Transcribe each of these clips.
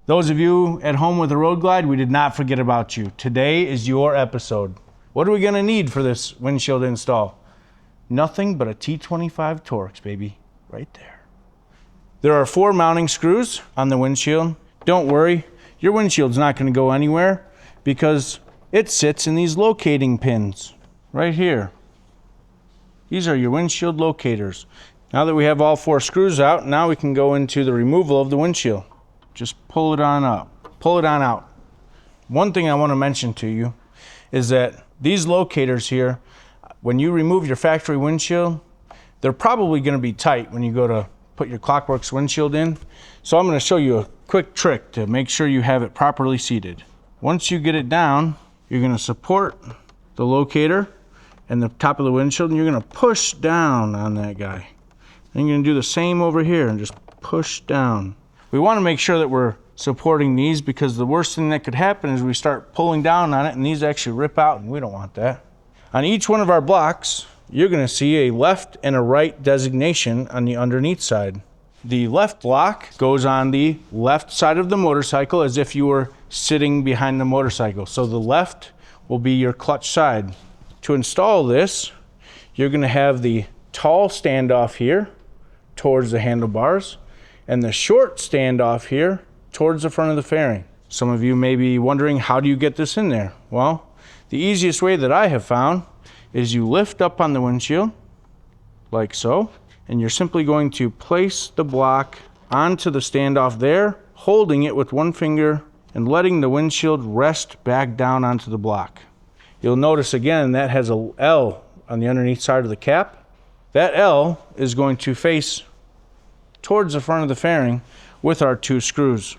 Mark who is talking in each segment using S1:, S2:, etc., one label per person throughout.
S1: Those of you at home with a Road Glide, we did not forget about you. Today is your episode. What are we gonna need for this windshield install? Nothing but a T25 Torx, baby, right there. There are 4 mounting screws on the windshield. Don't worry, your windshield's not gonna go anywhere because it sits in these locating pins right here. These are your windshield locators. Now that we have all 4 screws out, now we can go into the removal of the windshield. Just pull it on up, pull it on out. One thing I want to mention to you is that these locators here, when you remove your factory windshield, they're probably going to be tight when you go to put your Klock Werks windshield in. So I'm going to show you a quick trick to make sure you have it properly seated. Once you get it down, you're going to support the locator and the top of the windshield, and you're going to push down on that guy. And you're going to do the same over here and just push down. We want to make sure that we're supporting these because the worst thing that could happen is we start pulling down on it and these actually rip out, and we don't want that. On each one of our blocks, you're going to see a left and a right designation on the underneath side. The left block goes on the left side of the motorcycle as if you were sitting behind the motorcycle. So the left will be your clutch side. To install this, you're going to have the tall standoff here towards the handlebars and the short standoff here towards the front of the fairing. Some of you may be wondering, how do you get this in there? Well, the easiest way that I have found is you lift up on the windshield like so, and you're simply going to place the block onto the standoff there, holding it with one finger and letting the windshield rest back down onto the block. You'll notice again that has a L on the underneath side of the cap. That L is going to face towards the front of the fairing with our 2 screws.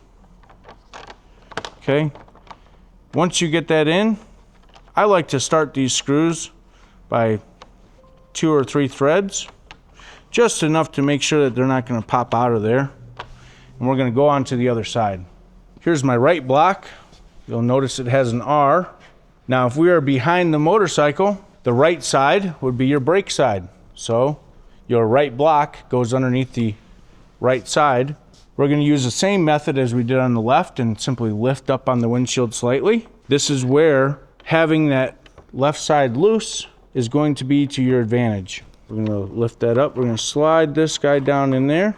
S1: Okay, once you get that in, I like to start these screws by 2 or 3 threads, just enough to make sure that they're not going to pop out of there. And we're going to go on to the other side. Here's my right block. You'll notice it has an R. Now if we are behind the motorcycle, the right side would be your brake side. So your right block goes underneath the right side. We're going to use the same method as we did on the left and simply lift up on the windshield slightly. This is where having that left side loose is going to be to your advantage. We're going to lift that up. We're going to slide this guy down in there.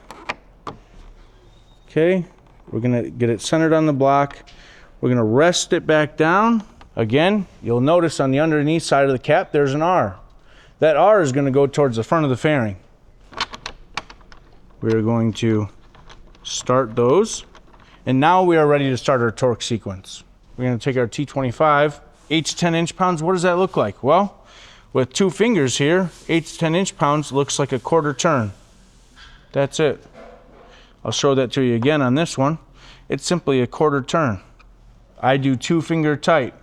S1: Okay, we're going to get it centered on the block. We're going to rest it back down. Again, you'll notice on the underneath side of the cap there's an R. That R is going to go towards the front of the fairing. We're going to start those, and now we are ready to start our torque sequence. We're going to take our T25, 8 to 10 inch-pounds. What does that look like? Well, with 2 fingers here, 8 to 10 inch-pounds looks like a quarter turn. That's it. I'll show that to you again on this one. It's simply a quarter turn. I do 2 finger tight.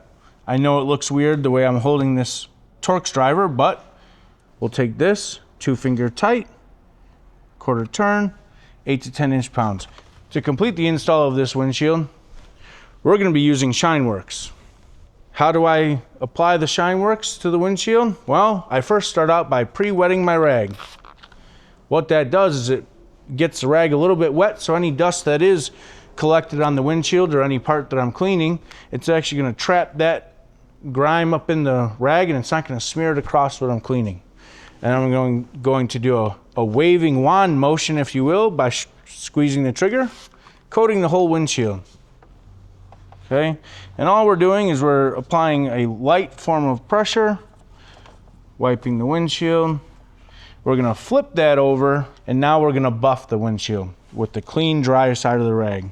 S1: I know it looks weird the way I'm holding this Torx driver, but we'll take this, 2 finger tight, quarter turn, 8 to 10 inch-pounds. To complete the install of this windshield, we're going to be using ShineWorks. How do I apply the ShineWorks to the windshield? Well, I first start out by pre-wetting my rag. What that does is it gets the rag a little bit wet, so any dust that is collected on the windshield or any part that I'm cleaning, it's actually going to trap that grime up in the rag and it's not going to smear it across what I'm cleaning. And I'm going to do a waving wand motion, if you will, by squeezing the trigger, coating the whole windshield. Okay, and all we're doing is we're applying a light form of pressure, wiping the windshield. We're going to flip that over, and now we're going to buff the windshield with the clean, dry side of the rag.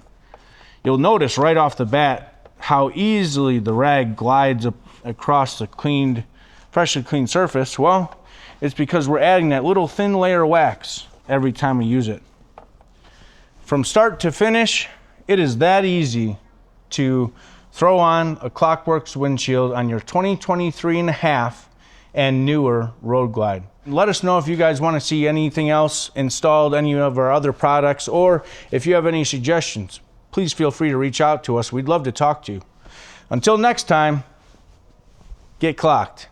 S1: You'll notice right off the bat how easily the rag glides across the freshly cleaned surface. Well, it's because we're adding that little thin layer of wax every time we use it. From start to finish, it is that easy to throw on a Klock Werks windshield on your 2023.5 and newer Road Glide. Let us know if you guys want to see anything else installed, any of our other products, or if you have any suggestions, please feel free to reach out to us. We'd love to talk to you. Until next time, get clocked.